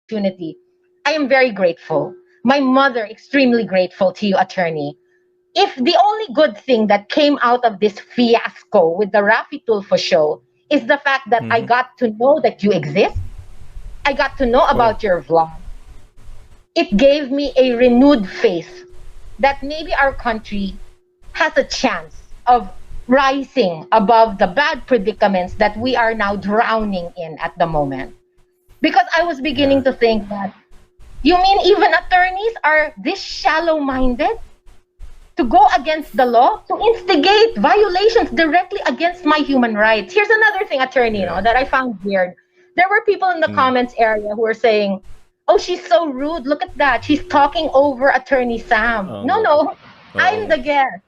opportunity. I am very grateful. My mother, extremely grateful to you, attorney. If the only good thing that came out of this fiasco with the Rafi Tulfo show is the fact that I got to know that you exist, I got to know about your vlog, it gave me a renewed faith that maybe our country has a chance of rising above the bad predicaments that we are now drowning in at the moment. Because I was beginning to think that, you mean even attorneys are this shallow-minded to go against the law, to instigate violations directly against my human rights? Here's another thing, attorney, that I found weird. There were people in the comments area who were saying, oh, she's so rude. Look at that. She's talking over Attorney Sam. No. I'm the guest.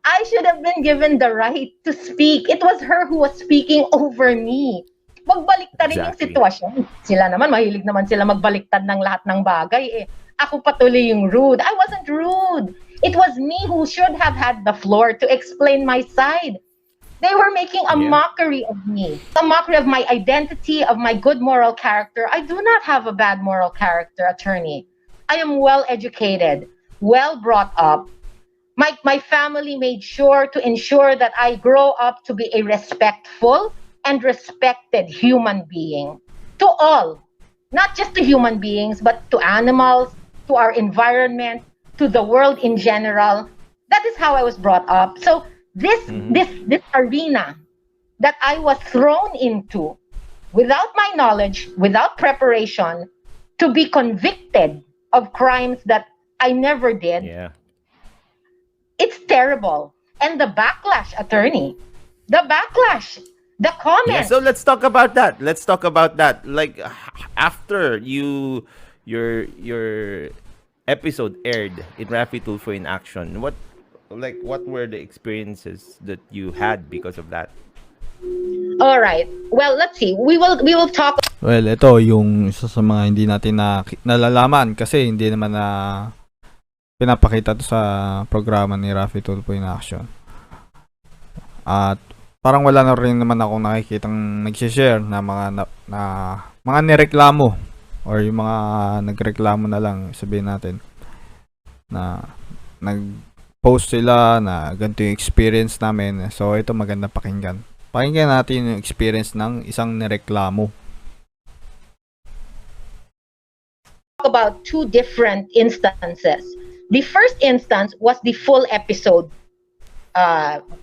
I should have been given the right to speak. It was her who was speaking over me. Magbaliktad yung sitwasyon. Sila naman, mahilig naman sila magbaliktad ng lahat ng bagay. Ako patuloy yung rude. I wasn't rude. It was me who should have had the floor to explain my side. They were making a mockery of me, a mockery of my identity, of my good moral character. I do not have a bad moral character, attorney. I am well educated, well brought up. My family made sure to ensure that I grow up to be a respectful and respected human being to all, not just to human beings, but to animals, to our environment, to the world in general. That is how I was brought up. So this arena that I was thrown into without my knowledge, without preparation, to be convicted of crimes that I never did. It's terrible. And the backlash, attorney, the backlash, the comments. So let's talk about that. Like after your episode aired in Rafi Tulfo in Action, what were the experiences that you had because of that? All right. Well, let's see. We will talk. Well, ito yung isa sa mga hindi natin nalalaman kasi hindi naman na pinapakita to sa programa ni Rafi Tulfo in Action. At parang wala na rin naman akong nakikitang nag-share na mga nireklamo or yung mga nagreklamo na lang, sabihin natin na nag-post sila na ganito yung experience namin. So ito maganda pakinggan. Pakinggan natin yung experience ng isang nireklamo. About two different instances. The first instance was the full episode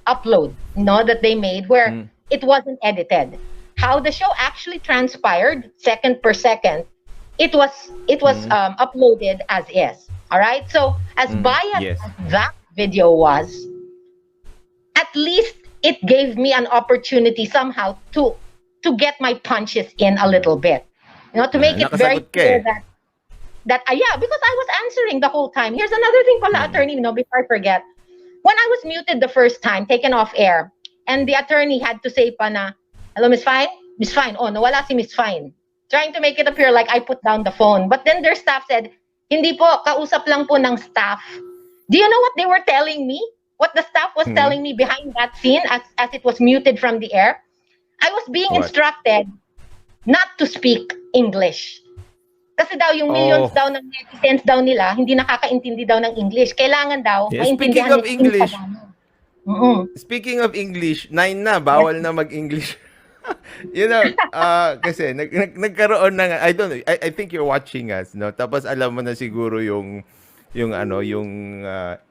upload, that they made where it wasn't edited. How the show actually transpired, second per second, it was uploaded as is. All right. So as biased as that video was, at least it gave me an opportunity somehow to get my punches in a little bit, to make it very clear that because I was answering the whole time. Here's another thing pala, attorney, before I forget. When I was muted the first time, taken off air, and the attorney had to say pa na, hello, Miss Fine? Miss Fine. Oh, nawala si Miss Fine. Trying to make it appear like I put down the phone. But then their staff said, hindi po, kausap lang po ng staff. Do you know what they were telling me? What the staff was telling me behind that scene as it was muted from the air? I was being instructed not to speak English. Kasi daw yung millions daw ng netizens daw nila, hindi nakakaintindi daw ng English. Kailangan daw maintindihan ng English. Speaking of English, 9 na, bawal na mag-English. Kasi nagkaroon ng, I don't know, I think you're watching us, no? Tapos alam mo na siguro yung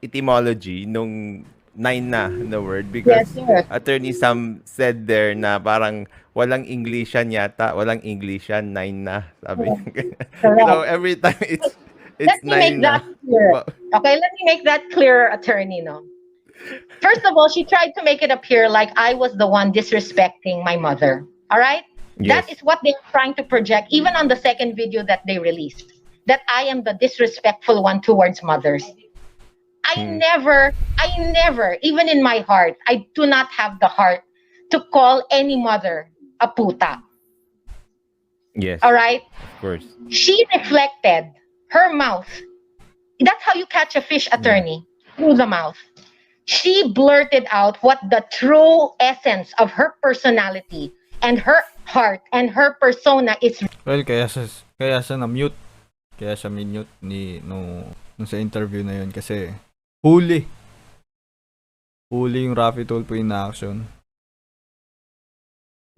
etymology nung 9 na word because Attorney Sam said there na parang walang Englishan yata, walang Englishan, 9 na, sabi niya. So every time it's 9 na. Okay, let me make that clear, attorney, First of all, she tried to make it appear like I was the one disrespecting my mother. All right? That is what they're trying to project, even on the second video that they released, that I am the disrespectful one towards mothers. I never, even in my heart, I do not have the heart to call any mother a puta. Yes. All right? Of course. She reflected her mouth. That's how you catch a fish, attorney, through the mouth. She blurted out what the true essence of her personality and her heart, and her persona is Well, kaya siya na-mute. Kaya siya minute nung sa interview na yun kasi huli yung Raffy Tulfo in action.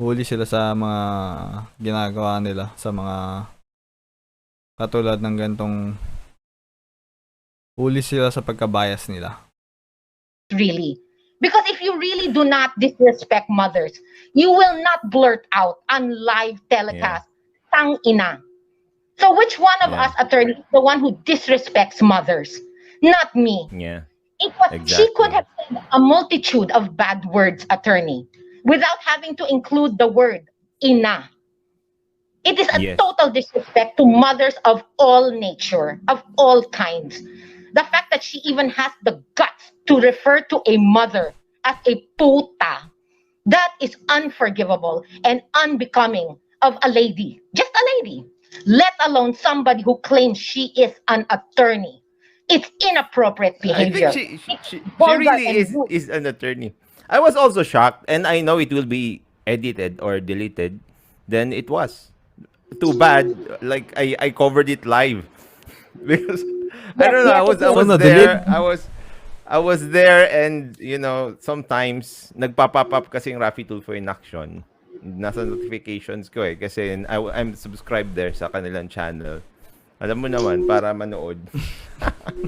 Huli sila sa mga ginagawa nila, sa mga katulad ng gantong huli sila sa pagka-bias nila. really. Because if you really do not disrespect mothers, you will not blurt out on live telecast, tang ina. So which one of us, attorney, is the one who disrespects mothers? Not me. Yeah. She could have said a multitude of bad words, attorney, without having to include the word ina. It is a total disrespect to mothers of all nature, of all kinds. The fact that she even has the guts to refer to a mother as a puta, that is unforgivable and unbecoming of a lady, just a lady, let alone somebody who claims she is an attorney. It's inappropriate behavior. I think she really is an attorney. I was also shocked, and I know it will be edited or deleted. Then it was too bad. Like I covered it live because I don't know. I was there. I was there, and you know, sometimes nagpa-pop up kasi yung Raffy Tulfo in action. Nasa notifications ko kasi I'm subscribed there sa kanilang channel. Alam mo naman, para manood.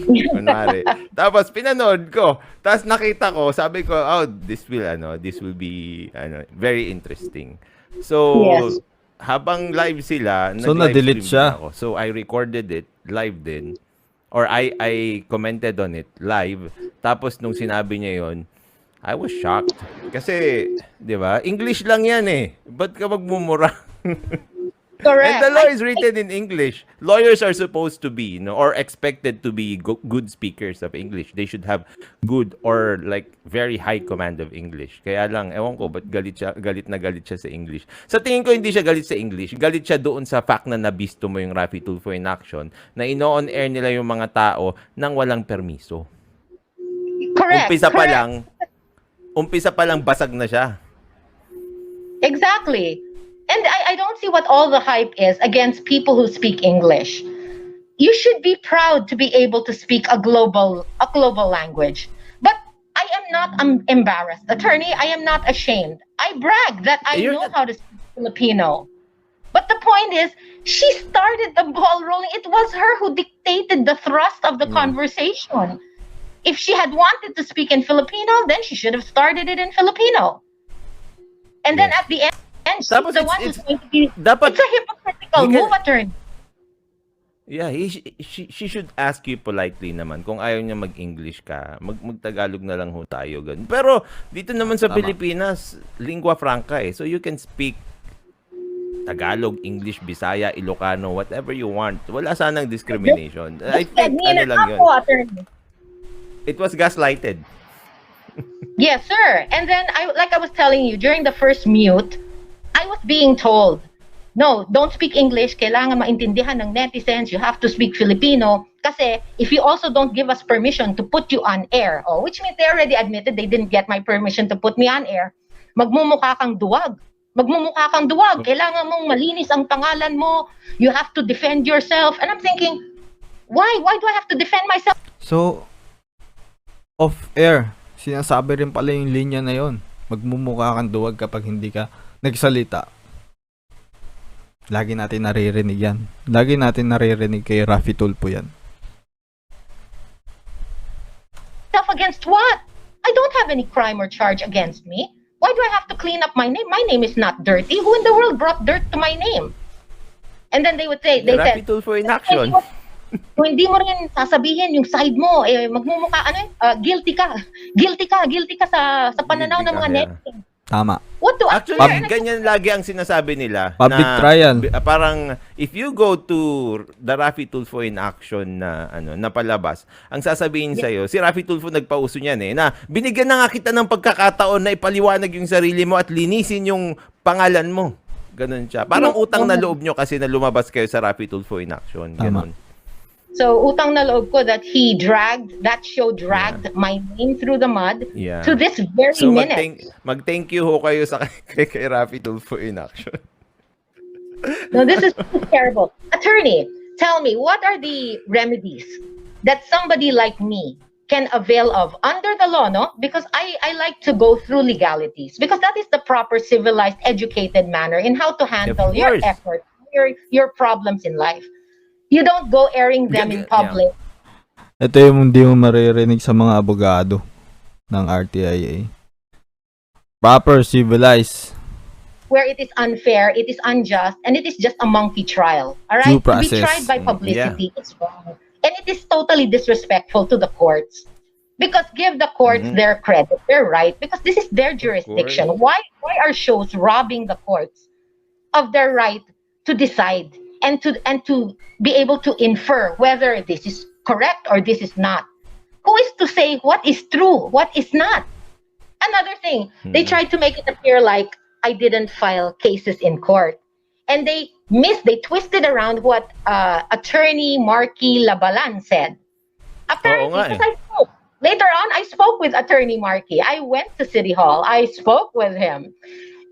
Kunwari. Tapos pinanood ko. Tapos nakita ko, sabi ko, oh, this will be very interesting. So, habang live sila, na-delete siya. ako. So, I recorded it live din. Or I commented on it live. Tapos nung sinabi niya yon, I was shocked. Kasi, di ba, English lang yan Ba't ka magmumura? Correct. And the law is written in English. Lawyers are supposed to be, or expected to be good speakers of English. They should have good or like very high command of English. Kaya lang, ewan ko, ba't galit na galit siya sa English. Sa tingin ko, hindi siya galit sa English. Galit siya doon sa fact na nabisto mo yung Raffy Tulfo in action, na ino-on air nila yung mga tao nang walang permiso. Correct. Umpisa pa lang basag na siya. Exactly. And I don't see what all the hype is against people who speak English. You should be proud to be able to speak a global language. But I am not embarrassed. Attorney, I am not ashamed. I brag that I know how to speak Filipino. But the point is, she started the ball rolling. It was her who dictated the thrust of the conversation. If she had wanted to speak in Filipino, then she should have started it in Filipino. And then at the end, she's the one who's going to be... It's a hypocritical move, attorney. Yeah, she should ask you politely naman. Kung ayaw niya mag-English ka, mag-Tagalog na lang ho tayo. Ganun. Pero dito naman sa Pilipinas, lingua franca So you can speak Tagalog, English, Bisaya, Ilocano, whatever you want. Wala sanang discrimination. I think lang yun. It was gaslighted. Yes, sir. And then, like I was telling you, during the first mute, I was being told, no, don't speak English. Kailangan maintindihan ng netizens. You have to speak Filipino. Kasi if you also don't give us permission to put you on air, which means they already admitted they didn't get my permission to put me on air, magmumukha kang duwag. Kailangan mong malinis ang pangalan mo. You have to defend yourself. And I'm thinking, why? Why do I have to defend myself? So, off-air, sinasabi rin pala yung linya na yon. Magmumukha kang duwag kapag hindi ka nagsalita. Lagi natin naririnig yan. Lagi natin naririnig kay Raffy Tulfo yan. Against what? I don't have any crime or charge against me. Why do I have to clean up my name? My name is not dirty. Who in the world brought dirt to my name? And then they would say, Raffy Tulfo in action. Kung hindi mo rin sasabihin yung side mo, magmumukha, guilty ka. Guilty ka sa pananaw ng mga netizens. Tama. Actually, ganyan lagi ang sinasabi nila. Public trial. Parang, if you go to the Raffy Tulfo in action na palabas, ang sasabihin sa'yo, si Raffy Tulfo nagpauso niyan na binigyan na nga kita ng pagkakataon na ipaliwanag yung sarili mo at linisin yung pangalan mo. Ganun siya. Parang utang na loob nyo kasi na lumabas kayo sa Raffy Tulfo in action. Ganun. So utang na loob ko that that show dragged my name through the mud to this very So minute. mag-thank you ho kayo sa kay Rafi Tulfo in action. No, this is terrible. Attorney, tell me, what are the remedies that somebody like me can avail of under the law, no? Because I like to go through legalities, because that is the proper civilized, educated manner in how to handle your effort, your problems in life. You don't go airing them in public. Ito yung hindi mo maririnig sa mga abogado ng RTIA. Proper, civilized. Where it is unfair, it is unjust, and it is just a monkey trial. All right? Due process. To be tried by publicity, it's wrong. And it is totally disrespectful to the courts. Because give the courts their credit, their right, because this is their jurisdiction. Why are shows robbing the courts of their right to decide and to be able to infer whether this is correct or this is not? Who is to say what is true, what is not? Another thing, they tried to make it appear like I didn't file cases in court. And they twisted around what attorney Marky Labalan said. Apparently, because I spoke. Later on, I spoke with attorney Marky. I went to City Hall. I spoke with him.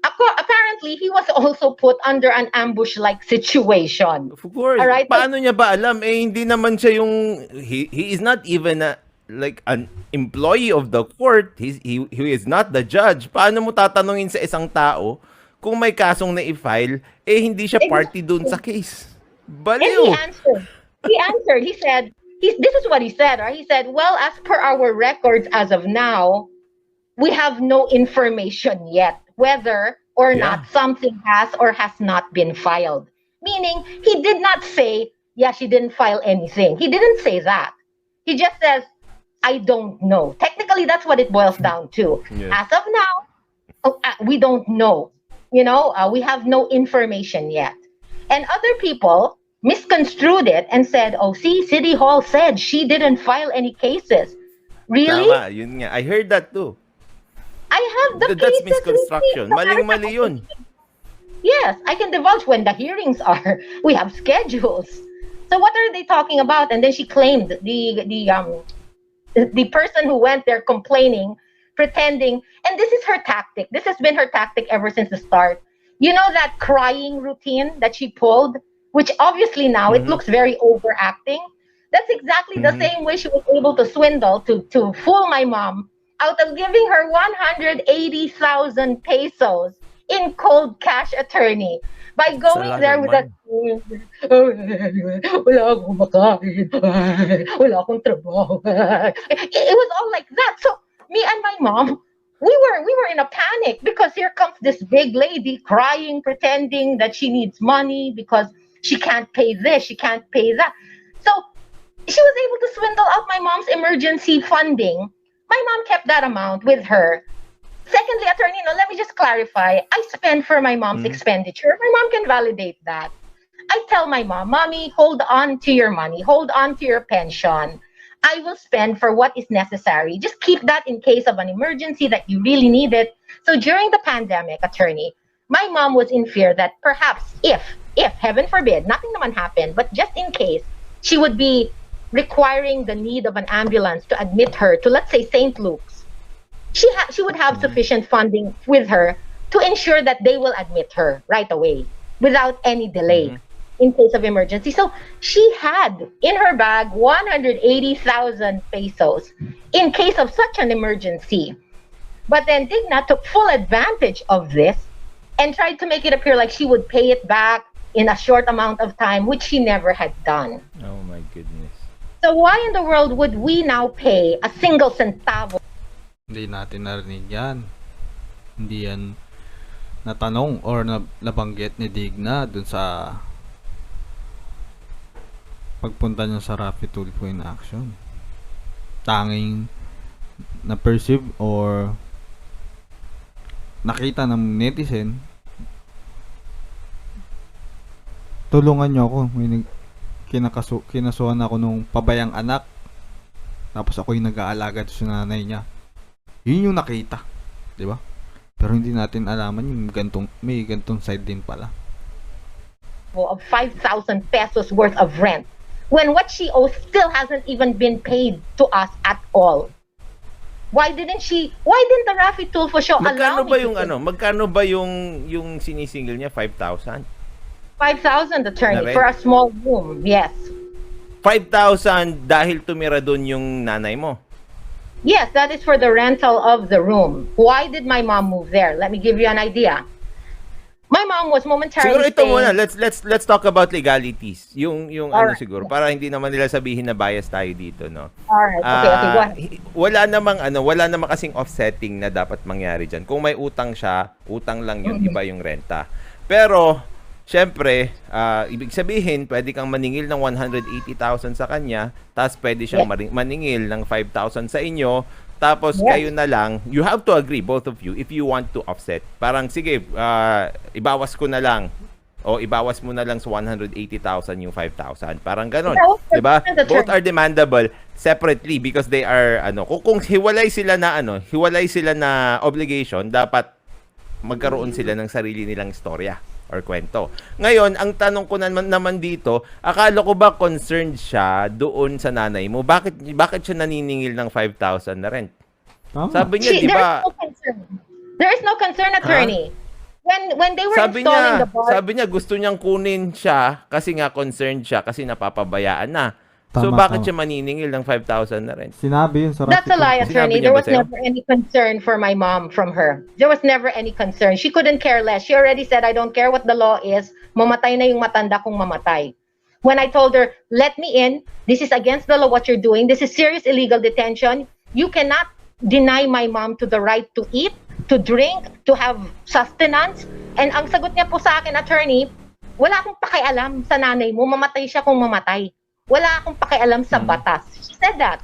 Apparently, he was also put under an ambush-like situation. Of course. All right? Paano niya ba alam? Hindi naman siya yung... He is not even like an employee of the court. He is not the judge. Paano mo tatanungin sa isang tao kung may kasong na-i-file, hindi siya party dun sa case? Baliw! And he answered. He said, this is what he said. Right? He said, well, as per our records as of now, we have no information yet whether or not something has or has not been filed. Meaning, he did not say, she didn't file anything. He didn't say that. He just says, I don't know. Technically, that's what it boils down to. As of now, we don't know. We have no information yet. And other people misconstrued it and said, City Hall said she didn't file any cases. Really? Tama, yun nga. I heard that too. I have the That's cases. misconstruction. Maling-mali yun. Yes, I can divulge when the hearings are. We have schedules. So what are they talking about? And then she claimed the person who went there complaining, pretending, and this is her tactic. This has been her tactic ever since the start. You know that crying routine that she pulled, which obviously now it looks very overacting. That's exactly the same way she was able to swindle, to fool my mom out of giving her 180,000 pesos in cold cash, attorney, by going there with wala akong makain, wala akong trabaho. It was all like that. So me and my mom, we were in a panic because here comes this big lady crying, pretending that she needs money because she can't pay this, she can't pay that. So she was able to swindle out my mom's emergency funding. My mom kept that amount with her. Secondly, attorney, let me just clarify. I spend for my mom's expenditure. My mom can validate that. I tell my mom, Mommy, hold on to your money. Hold on to your pension. I will spend for what is necessary. Just keep that in case of an emergency that you really need it. So during the pandemic, attorney, my mom was in fear that perhaps if heaven forbid, nothing naman happened, but just in case, she would be requiring the need of an ambulance to admit her to, let's say, St. Luke's. She would have sufficient funding with her to ensure that they will admit her right away without any delay in case of emergency. So she had in her bag 180,000 pesos in case of such an emergency. But then Digna took full advantage of this and tried to make it appear like she would pay it back in a short amount of time, which she never had done. Oh my goodness. So why in the world would we now pay a single centavo? Hindi natin narinig yan. Hindi yan natanong or nabanggit ni Digna dun sa pagpunta niya sa Rafi Tulfo in action. Tanging na-perceive or nakita ng netizen, tulungan niyo ako. May kinasuhan ako nung pabayang anak, tapos ako yung nag-aalaga sa nanay niya. Yun yung nakita, di ba? Pero hindi natin alaman yung may gantong side din pala. Of 5,000 pesos worth of rent, when what she owes still hasn't even been paid to us at all. Why didn't the Raffy Tulfo show allow me magkano ba yung sinisingil niya? 5,000? 5,000, attorney, for a small room. Yes. 5,000 dahil tumira doon yung nanay mo? Yes, that is for the rental of the room. Why did my mom move there? Let me give you an idea. My mom was momentarily siguro ito muna, let's talk about legalities. Yung Alright. Siguro para hindi naman nila sabihin na bias tayo dito, no. Alright, okay, go ahead. Wala namang kasing offsetting na dapat mangyari diyan. Kung may utang siya, utang lang yun, iba yung renta. Pero syempre, ibig sabihin, pwede kang maningil ng 180,000 sa kanya, tapos pwede siyang maningil ng 5,000 sa inyo. Tapos kayo na lang, you have to agree, both of you, if you want to offset. Parang, sige, ibawas ko na lang. O ibawas mo na lang sa 180,000 yung 5,000. Parang ganon. Diba? Both are demandable separately because they are, kung hiwalay sila na obligation, dapat magkaroon sila ng sarili nilang istorya or kwento. Ngayon, ang tanong ko naman dito, akala ko ba concerned siya doon sa nanay mo? Bakit siya naniningil ng 5,000 na rent? Sabi niya, di ba? There is no concern, attorney. When they were installing the bar. Sabi niya, gusto niyang kunin siya kasi nga concerned siya kasi napapabayaan na. So, Tama, bakit siya maniningil ng 5,000 na rent? Sinabi yun sa That's a lie, attorney. There was sa'yo? never any concern for my mom from her. There was never any concern. She couldn't care less. She already said, I don't care what the law is. Mamatay na yung matanda kung mamatay. When I told her, let me in. This is against the law what you're doing. This is serious illegal detention. You cannot deny my mom to the right to eat, to drink, to have sustenance. And ang sagot niya po sa akin, attorney, wala akong pakialam sa nanay mo. Mamatay siya kung mamatay. Wala akong pakialam sa batas. She said that.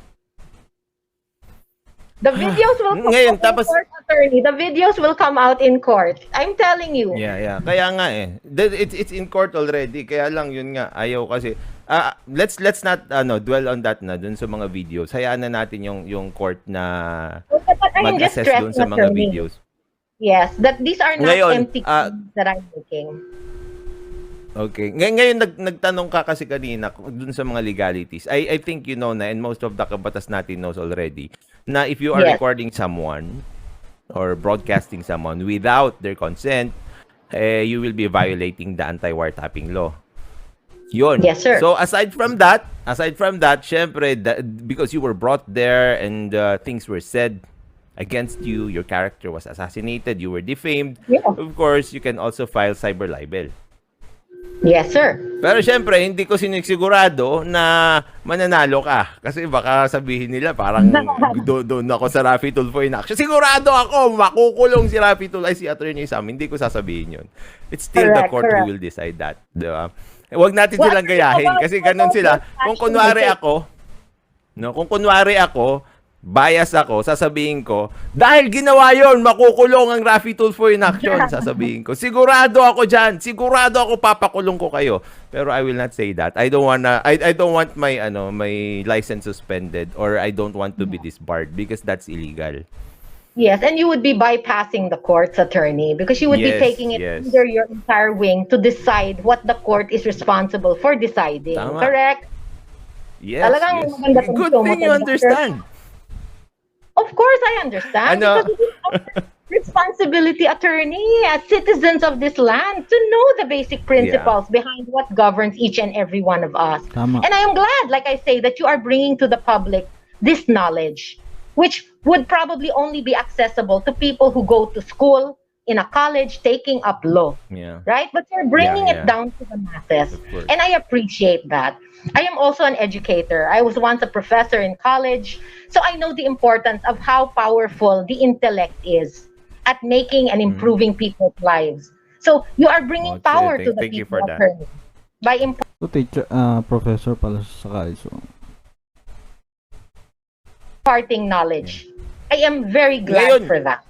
The videos will come out in court, attorney. The videos will come out in court. I'm telling you. Yeah. Kaya nga it's in court already. Kaya lang yun nga, ayaw kasi. Let's not dwell on that na dun sa mga videos. Hayaan na natin yung court na mag-assess dun sa mga videos. Yes, that these are not empty claims that I'm making. Okay. Ngayon nagtanong ka kasi kanina dun sa mga legalities. I think you know na, and most of the kabatas natin knows already, na if you are recording someone or broadcasting someone without their consent, you will be violating the anti-wiretapping law. Yun. Yes, sir. So aside from that, syempre, because you were brought there and things were said against you, your character was assassinated, you were defamed, of course, you can also file cyber libel. Yes, sir. Pero syempre, hindi ko sinisigurado na mananalo ka. Kasi baka sabihin nila parang doon ako sa Raffy Tulfo in action. Sigurado ako, makukulong si Raffy Tulfo ay si Attorney Sam. Hindi ko sasabihin yun. It's still the court who will decide that. Diba? Huwag natin silang gayahin. Kasi ganun sila. Kung kunwari ako, bias ako, sasabihin ko, dahil ginawa yon, makukulong ang Raffy Tulfo in action, sasabihin ko. Sigurado ako dyan. Sigurado ako papakulong ko kayo. Pero I will not say that. I don't want my license suspended or I don't want to be disbarred because that's illegal. Yes, and you would be bypassing the court's attorney because you would be taking it under your entire wing to decide what the court is responsible for deciding. Tama. Correct? Yes. Good thing you understand. Of course, I understand. Because it is our responsibility, attorney, as citizens of this land, to know the basic principles behind what governs each and every one of us. Tama. And I am glad, like I say, that you are bringing to the public this knowledge, which would probably only be accessible to people who go to school, in a college, taking up law. Right? But you're bringing it down to the masses. And I appreciate that. I am also an educator. I was once a professor in college. So I know the importance of how powerful the intellect is at making and improving people's lives. So you are bringing power to the people, attorney. By Professor pala sa college. Imparting knowledge. I am very glad for that.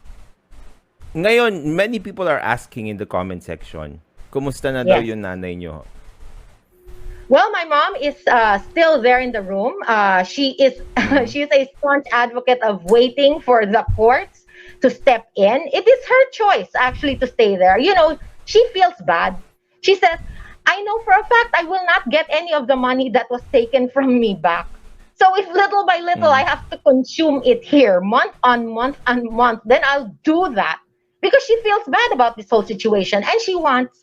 Ngayon, many people are asking in the comment section, kumusta na daw yung nanay nyo? Well, my mom is still there in the room. She is she's a staunch advocate of waiting for the courts to step in. It is her choice, actually, to stay there. You know, she feels bad. She says, I know for a fact I will not get any of the money that was taken from me back. So if little by little I have to consume it here, month on month on month, then I'll do that because she feels bad about this whole situation, and she wants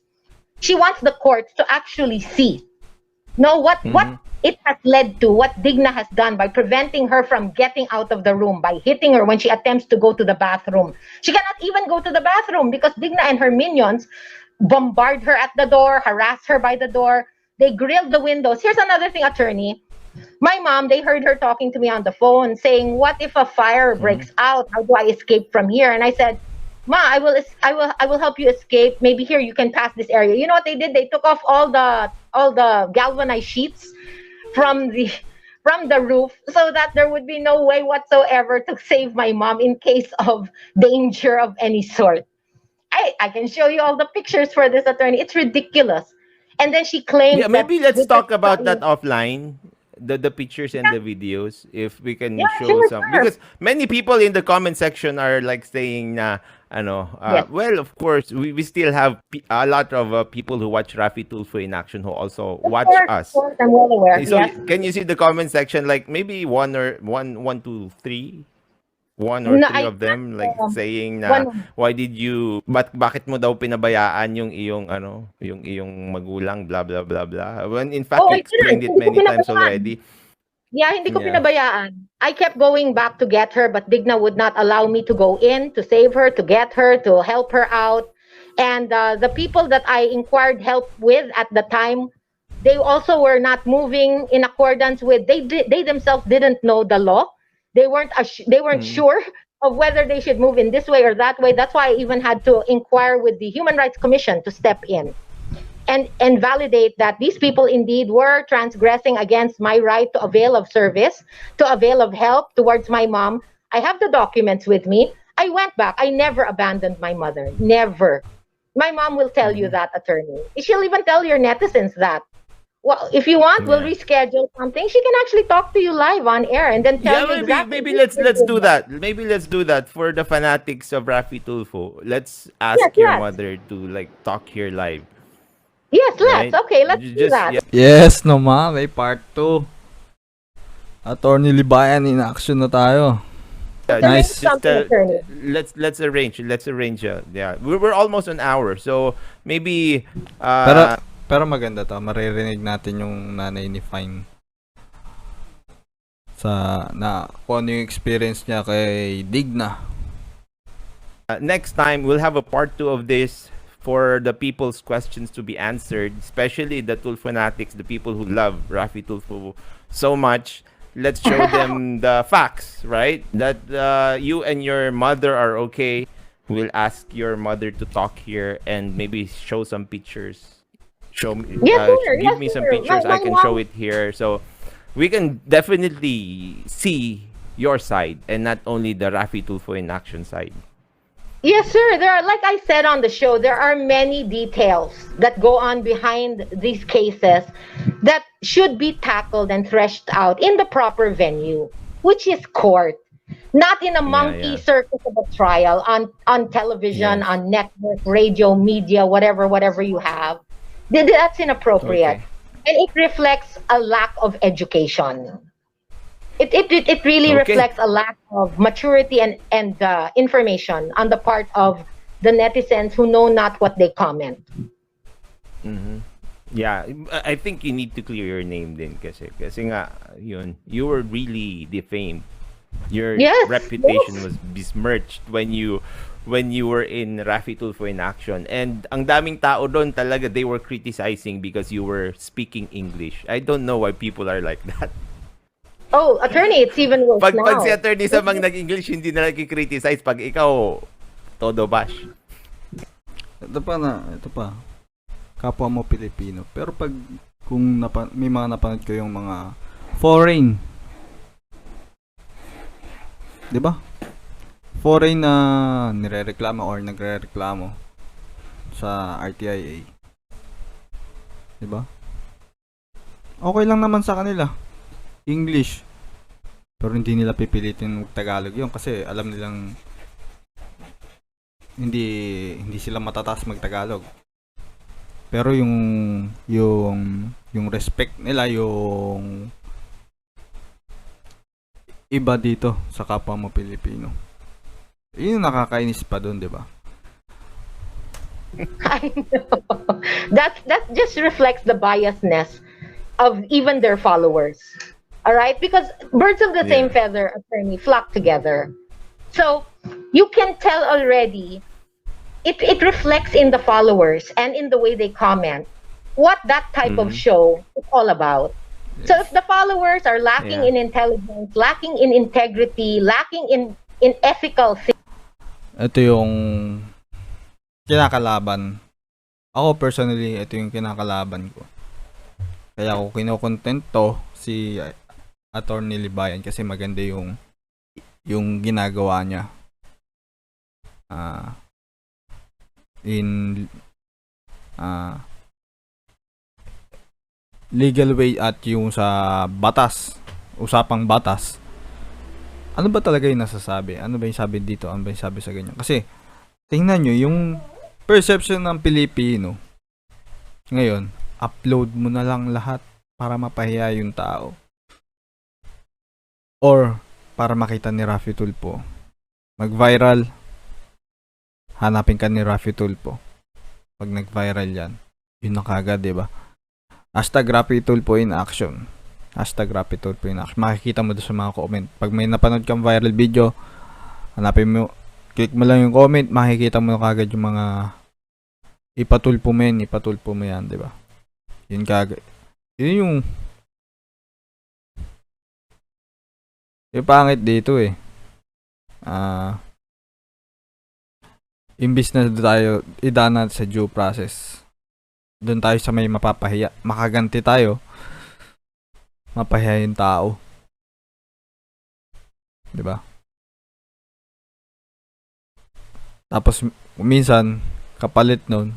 the courts to actually see know what it has led to, what Digna has done by preventing her from getting out of the room, by hitting her when she attempts to go to the bathroom. She cannot even go to the bathroom because Digna and her minions bombard her at the door, harass her by the door. They grilled the windows. Here's another thing, attorney. My mom, they heard her talking to me on the phone saying, "What if a fire breaks out? How do I escape from here?" And I said, "Ma, I will help you escape. Maybe here you can pass this area." You know what they did? They took off all the galvanized sheets from the roof so that there would be no way whatsoever to save my mom in case of danger of any sort. I can show you all the pictures for this, attorney. It's ridiculous. And then she Yeah, claimed that maybe let's with her talk about that son, offline. The pictures and the videos, if we can yeah, show sure, some, sure. because many people in the comment section are like saying na ano, Yes, well, of course we still have a lot of people who watch Rafi Tulfo in action who also watch of us. course, I'm well aware. So Yes. can you see the comment section, like maybe one, two, three, one or No, three I of them like saying na one. why did you bakit mo daw pinabayaan yung iyong ano yung iyong magulang, blah blah blah blah, when in fact Oh, you I didn't. explained it Hindi ko many times pinabayaan. already. Yeah, hindi ko Yeah. pinabayaan. I kept going back to get her, but Digna would not allow me to go in to save her, to get her, to help her out. And the people that I inquired help with at the time, they also were not moving in accordance with. They themselves didn't know the law. They weren't Mm. sure of whether they should move in this way or that way. That's why I even had to inquire with the Human Rights Commission to step in and validate that these people indeed were transgressing against my right to avail of service, to avail of help towards my mom. I have the documents with me. I went back. I never abandoned my mother. Never. My mom will tell you Mhm. that, attorney. She'll even tell your netizens that. Well, if you want, we'll Yeah. reschedule something. She can actually talk to you live on air and then tell Yeah, you maybe exactly maybe who let's you're do doing. that. Maybe let's do that for the fanatics of Rafi Tulfo. Let's Yes, ask your yes. mother to like talk here live, Yes, let's. right? Okay, let's do Just that. yeah. Yes, no ma, may part 2. Attorney Libayan in action na tayo. Let's arrange Nice. Just something, attorney. let's arrange. Yeah, we're almost an hour, so maybe Pero pero maganda to, maririnig natin yung nanay ni Fine sa na kung ano yung experience niya kay Digna. next time we'll have a part 2 of this for the people's questions to be answered, especially the Tulfo fanatics, the people who love Rafi Tulfo so much. Let's show them the facts, right? That you and your mother are okay. We'll ask your mother to talk here and maybe show some pictures. Show me, Yes, sir. give Yes, me some sir. pictures. I My can show mom. it here, so we can definitely see your side and not only the Rafi Tulfo in action side. Yes, sir. There are, like I said on the show, there are many details that go on behind these cases that should be tackled and threshed out in the proper venue, which is court, not in a Yeah, monkey yeah. circus of a trial on television, Yes. on network, radio, media, whatever you have. That's inappropriate, Okay. and it reflects a lack of education. It really Okay. reflects a lack of maturity and information on the part of the netizens who know not what they comment. Mm-hmm. Yeah, I think you need to clear your name din kasi nga yun, you were really defamed. Your Yes, reputation yes. was besmirched when you were in Rafi Tulfo in action, and ang daming tao doon talaga, they were criticizing because you were speaking English. I don't know why people are like that. Oh, attorney, it's even worse Pag si now. attorney sa mga nag-English, hindi na nag-criticize. Pag ikaw, todo bash. Ito pa. Kapwa mo Pilipino. Pero pag kung may mga napanood ko yung mga foreign, 'di ba? Foreign na nirereklamo or nagrereklamo sa RTIA. 'Di ba? Okay lang naman sa kanila. English. Pero hindi nila pipilitin mag-Tagalog yun kasi alam nilang hindi sila matataas mag-Tagalog. Pero yung respect nila, yung iba dito sa kapwa mo Pilipino. Yun yung nakakainis pa doon, 'di ba? I know. That just reflects the biasness of even their followers. All right? Because birds of the same Yeah. feather, attorney, flock together. So you can tell already, it reflects in the followers and in the way they comment what that type of Mhm. show is all about. So if Yes. the followers are lacking Yeah. in intelligence, lacking in integrity, lacking in ethical things, Ito yung kinakalaban. Ako personally, ito yung kinakalaban ko. Kaya ako kino-content to si Attorney Libayan kasi maganda yung ginagawa niya. Ah, in legal way at yung sa batas, usapang batas. Ano ba talaga yung nasasabi? Ano ba yung sabi dito? Ano ba yung sabi sa ganyan? Kasi tingnan nyo, yung perception ng Pilipino ngayon, upload mo na lang lahat para mapahiya yung tao. Or para makita ni Rafi Tulpo. Mag-viral, hanapin ka ni Rafi Tulpo. Pag nag-viral yan, yun na kagad, diba? Hashtag Rafi Tulpo in action. Hashtag Rafi Tulpo in action. Makikita mo doon sa mga comment. Pag may napanood kang viral video, hanapin mo, click mo lang yung comment, makikita mo na kagad yung mga ipatulpo mo yan, diba? Yun kagad. Yun yung pangit dito eh. Imbis na tayo idaan sa due process, doon tayo sa may mapapahiya, makaganti tayo, mapahiya yung tao, di ba? Tapos minsan kapalit nun,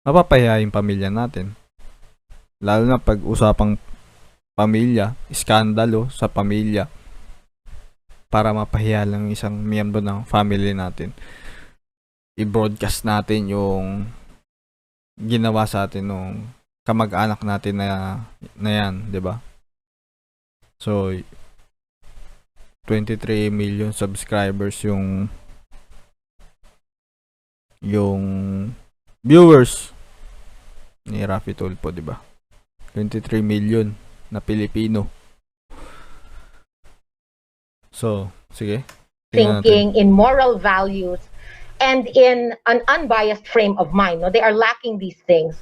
mapapahiya yung pamilya natin, lalo na pag usapang pamilya, iskandalo sa pamilya, para mapahiya lang isang miyembro ng family natin, i-broadcast natin yung ginawa sa atin nung kamag-anak natin na yan, 'di ba? So 23 million subscribers yung viewers ni Rafi Tulpo, 'di ba? 23 million na Pilipino. So, sige. Tingnan natin. thinking, in moral values, and in an unbiased frame of mind. No, they are lacking these things.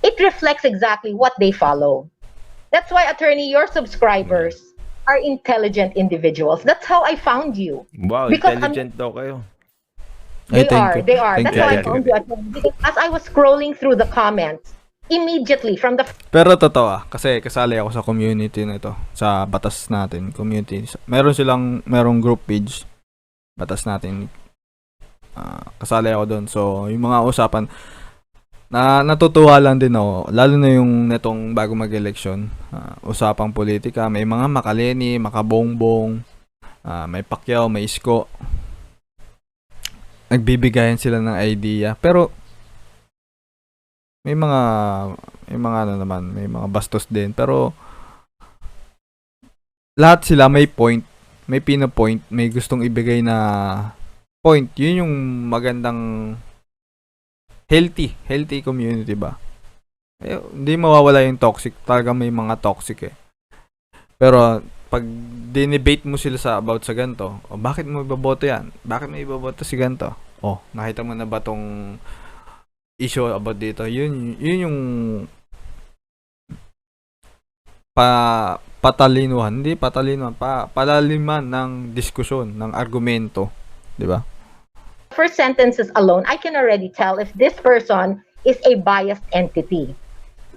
It reflects exactly what they follow. That's why, attorney, your subscribers are intelligent individuals. That's how I found you. Wow, Because intelligent daw kayo. Ay, They are. thank That's you, why I thank you. found you, attorney. Because as I was scrolling through the comments, immediately from the Pero totoo kasi kasali ako sa community na ito, sa batas natin, community. Merong group page, batas natin. Kasali ako doon. So, yung mga usapan, natutuwa lang din ako, lalo na yung netong bago mag-election, usapang politika, may mga makaleni, makabongbong, may Pacquiao, may Isko. Nagbibigayan sila ng idea, pero may mga ano naman, may mga bastos din, pero lahat sila may point, may pinapoint, may gustong ibigay na point. Yun yung magandang healthy community ba? Hindi mawawala yung toxic. Talaga may mga toxic eh. Pero pag dinebate mo sila about sa ganito, bakit mo iboboto yan? Bakit mo iboboto si ganito? Nakita mo na ba tong issue about dito? Yun yung palaliman ng diskusyon, ng argumento, 'di ba? first sentences alone, I can already tell if this person is a biased entity.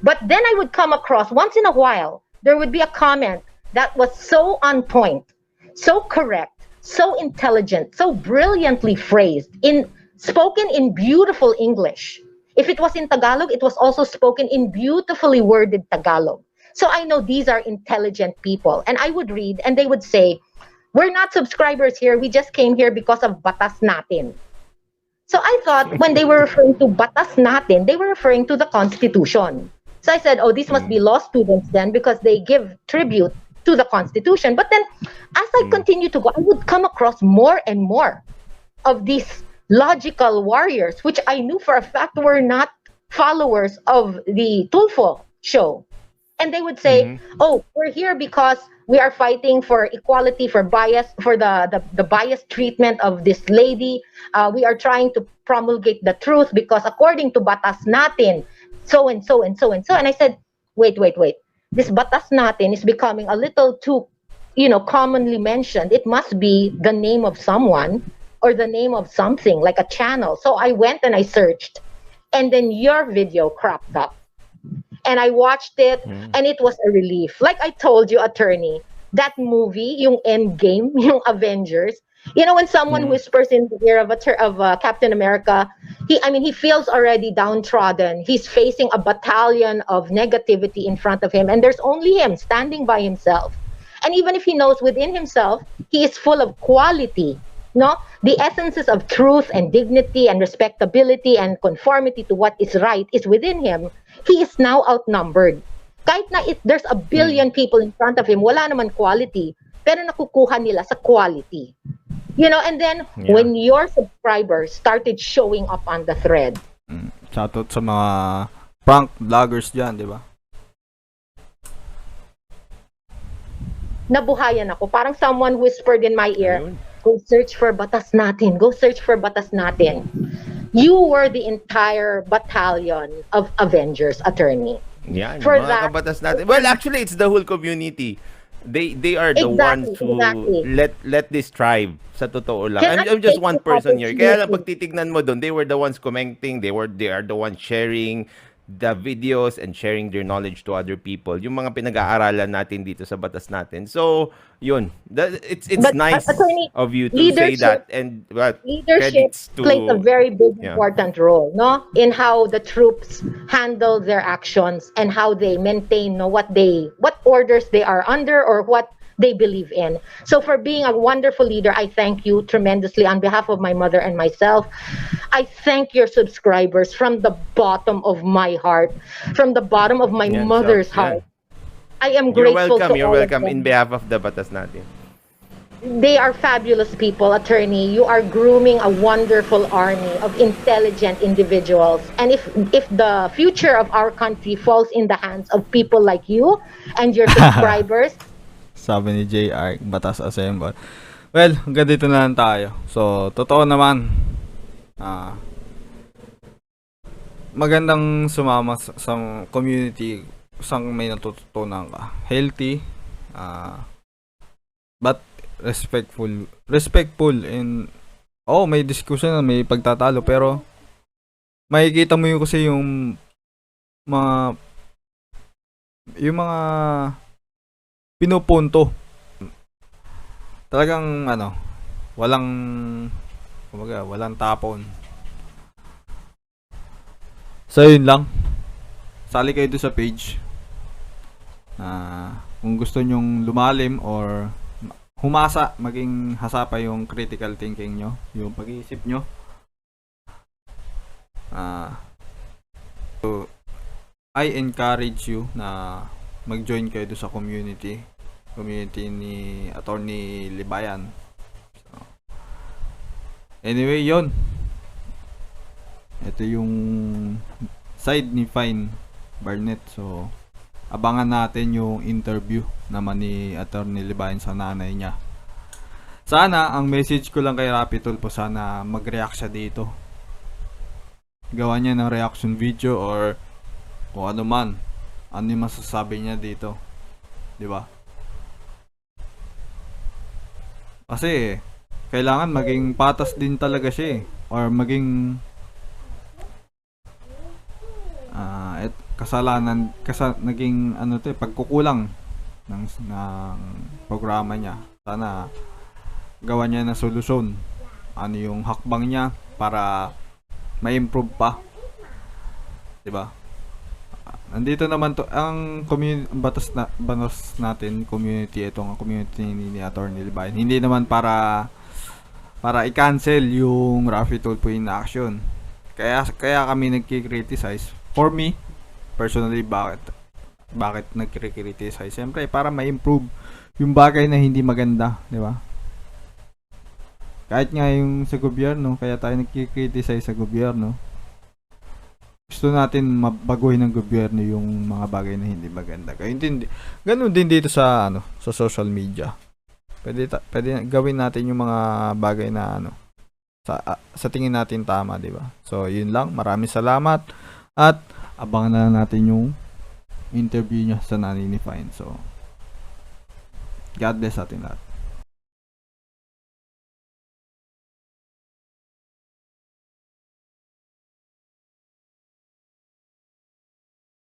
But then I would come across, once in a while, there would be a comment that was so on point, so correct, so intelligent, so brilliantly phrased, spoken in beautiful English. If it was in Tagalog, it was also spoken in beautifully worded Tagalog. So I know these are intelligent people. And I would read and they would say, we're not subscribers here. We just came here because of batas natin. So I thought when they were referring to batas natin, they were referring to the Constitution. So I said, oh, these must be law students then because they give tribute to the Constitution. But then as I continue to go, I would come across more and more of these logical warriors, which I knew for a fact were not followers of the Tulfo show. And they would say, oh, we're here because we are fighting for equality, for bias, for the biased treatment of this lady. We are trying to promulgate the truth because according to batas natin, so and so and so and so. And I said, wait. This batas natin is becoming a little too, commonly mentioned. It must be the name of someone or the name of something, like a channel. So I went and I searched. And then your video cropped up. And I watched it, and it was a relief. Like I told you, attorney, that movie, yung Endgame, yung Avengers, when someone whispers in the ear of Captain America, he feels already downtrodden. He's facing a battalion of negativity in front of him, and there's only him standing by himself. And even if he knows within himself, he is full of quality. No, the essences of truth and dignity and respectability and conformity to what is right is within him. He is now outnumbered. Kahit na there's a billion people in front of him, wala naman quality, pero nakukuha nila sa quality. And then when your subscribers started showing up on the thread. Shoutout sa mga prank vloggers dyan, di ba? Nabuhayan ako. Parang someone whispered in my ear, go search for batas natin. Go search for batas natin. You were the entire battalion of Avengers, attorney. Yeah, for mga that, kabatas natin. Well, actually, it's the whole community. They are the ones who let this thrive. Sa totoo lang. I'm just one person here. Kaya lang pag titignan mo doon, they were the ones commenting. They are the ones sharing the videos and sharing their knowledge to other people. Yung mga pinag-aaralan natin dito sa batas natin. So, yun. It's nice of you to say that. And leadership plays a very big important role, no? In how the troops handle their actions and how they maintain what orders they are under or what they believe in. So for being a wonderful leader, I thank you tremendously on behalf of my mother and myself. I thank your subscribers from the bottom of my heart, from the bottom of my mother's heart. I am grateful. You're welcome in behalf of the batas natin. They are fabulous people, attorney. You are grooming a wonderful army of intelligent individuals. And if the future of our country falls in the hands of people like you and your subscribers, sabi ni JR, Batas Assemble. Well, hanggang dito na lang tayo. So, totoo naman, magandang sumama sa community sang may natututunan ka. Healthy, but respectful and may discussion, may pagtatalo, pero makikita mo yung kasi yung mga pinupunto. Talagang walang tapon. So yun lang. Sali kayo doon sa page. Kung gusto nyong lumalim or humasa, maging hasapa yung critical thinking nyo, yung pag-iisip nyo. So I encourage you na mag-join kayo doon sa community ni Attorney Libayan. So, anyway, yon. Ito yung side ni Fine Barnett. So, abangan natin yung interview naman ni Attorney Libayan sa nanay niya. Sana, ang message ko lang kay Rapi Tulfo, sana mag-react siya dito. Gawa niya ng reaction video or kung ano man. Ano yung masasabi niya dito, di ba? Kasi kailangan maging patas din talaga siya or maging naging pagkukulang ng programa niya. Sana gawa niya ng solusyon. Ano yung hakbang niya para ma-improve pa, di ba? Nandito naman to ang batas natin community, itong community ni Attorney Libayan. Hindi naman para para i-cancel yung Raffy Tulfo in action. Kaya kami nagki-criticize. For me, personally, bakit nagki-criticize? Siyempre, para ma-improve yung bagay na hindi maganda, di ba? Kahit nga yung sa gobyerno, kaya tayo nagki-criticize sa gobyerno. Gusto natin mabaguhin ng gobyerno yung mga bagay na hindi maganda. Ganun din dito sa sa social media. Pwede gawin natin yung mga bagay na sa tingin natin tama, di ba? So, yun lang. Maraming salamat at abangan na lang natin yung interview niya sa Nanini Fine. So, God bless atin lahat.